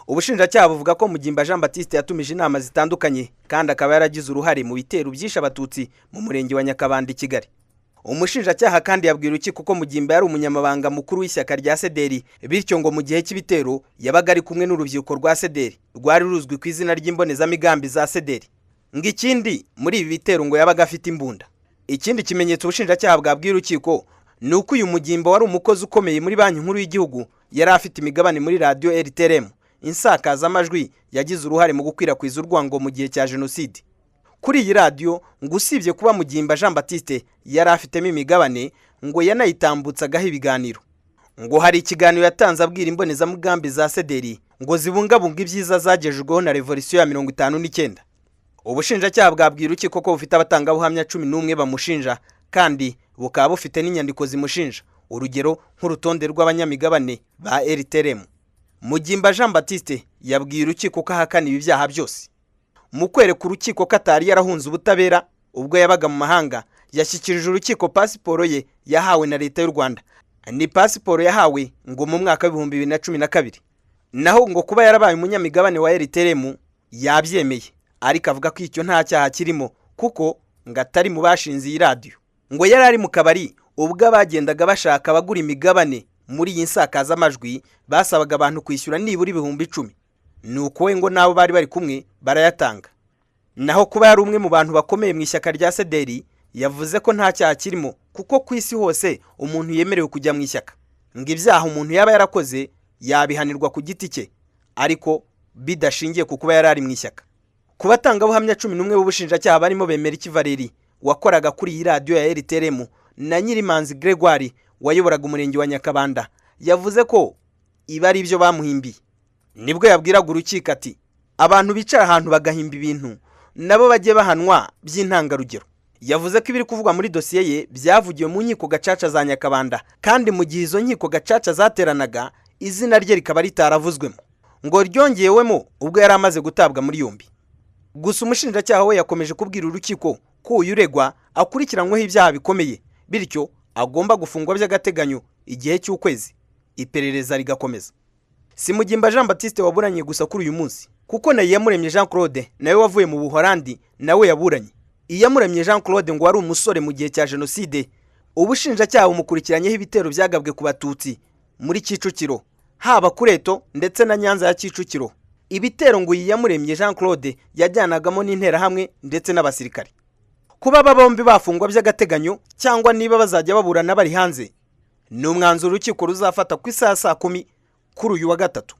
Ubushinjacyaha buvuga ko Mugimba Jean Baptiste yatumije inama zitandukanye kandi akaba yaragize uruhare mu bitero byishe abatutsi mu murenge wa Nyakabanda Kigali. Umushinjacyaha kandi yabwira urukiko ko Mugimba yari umunyamabanga mukuru w'ishyaka rya Sederi, bityo ngo mu gihe cy'ibitero yabaga ari kumwe n'urubyiruko rwa Sederi rwari ruzwi ku izina ry'imbonezamigambi za Sederi. Ngikindi muri ibi bitero ngo yabaga afite imbunda. Ikindi kimenyetso ubushinjacyaha bwabwira urukiko ni uko uyu Mugimba wari umukozi ukomeye muri banki nkuru y'igihugu, yari afite imigabane muri radio RTRM, insakazamajwi yagize uruhare mu gukwirakwiza urwango mu gihe cya jenoside. Kuri iyi radio ngo usibye kuba Mugimba Jean Baptiste yari afitemo imigabane, ngo yanayitambutsaga ibiganiro. Ngo hari ikiganiro yatanze abwira imbonezamugambi za Sederi ngo zibungabunga ibyiza zagejejweho na revolution ya 59. Ubushinjacyaha bwabwira urukiko ko bufite abatangabuhamya 11 bamushinja kandi bukaba bufite n'inyandiko zimushinja, urugero nk'urutonde rw'abanyamigabane ba RTRM. Mugimba Jean Baptiste yabwiye urukiko ko ahakana ibi byaha byose. Mu kwereka urukiko ko atari yarahunze ubutabera ubwo yabaga mu mahanga, yashyikirije urukiko pasiporo ye yahawe na leta y'u Rwanda. Ni pasiporo yahawe ngo mu mwaka wa 2012. Naho ngo kuba yarabaye umunyamigabane wa RTRM yabyemeye, ariko avuga ko icyo nta cyaha kirimo kuko ngo atari mu bashinze iyi radio. Ngo yari ari mu kabari ubwo abagendaga bashaka abagura imigabane muri iyi nsakazamajwi basabaga abantu kwishyura nibura 10,000. Nuko we ngo nabo bari kumwe barayatanga. Naho kuba yari umwe mu bantu bakomeye mu ishyaka rya Sederi yavuze ko nta cyaha kirimo kuko ku isi hose umuntu yemerewe kujya mu ishyaka. Ngo ibyaha umuntu yaba yarakoze yabihanirwa ku giti cye, ariko bidashingiye ku kuba yari mu ishyaka. Kuba tangabuhamya 11 b'ubushinjacyaha barimo Bemeriki Valeri wakoraga kuri iyi radio ya RTRM na Nyirimanzi Gregoire wayoboraga umurenge wa Nyakabanda yavuze ko iba ari ibyo bamuhimbiye. Nibwo yabwiraga urukiko ati abantu bicara ahantu bagahimba ibintu nabo bagiye bahanwa by'intangarugero. Yavuze ko ibiri kuvugwa muri dosiye ye byavugiwe mu nkiko gacaca za Nyakabanda, kandi mu gihe izo nkiko gacaca zateranaga izina rye rikaba ritaravuzwemo, ngo ryongewemo ubwo yari amaze gutabwa muri yombi. Gusa umushinjacyaha we yakomeje kubwira urukiko ko uyu uregwa akurikiranyweho ibyaha bikomeye, bityo agomba gufungwa by'agateganyo igihe cy'ukwezi, iperereza rigakomeza. Si Mugimba Jean Baptiste waburanye gusa kuri uyu munsi, kuko na Iyamuremye Jean Claude nawe wavuye mu Buholandi nawe yaburanye. Iyamuremye Jean Claude ngo wari umusore mu gihe cya jenoside, ubushinjacyaha umukurikiranyeho ibitero byagabwe ku batutsi muri Kicukiro, haba Kureto ndetse na Nyanza ya Kicukiro. Ibitero ngo Iyamuremye Jean Claude yajyanagamo n'intera hamwe ndetse n'abasirikare. Kuba aba bombi bafungwa by'agateganyo cyangwa niba bazajya baburana bari hanze ni umwanzuro urukiko ruzafata ku isaha 10 kuri uyu wa gatatu.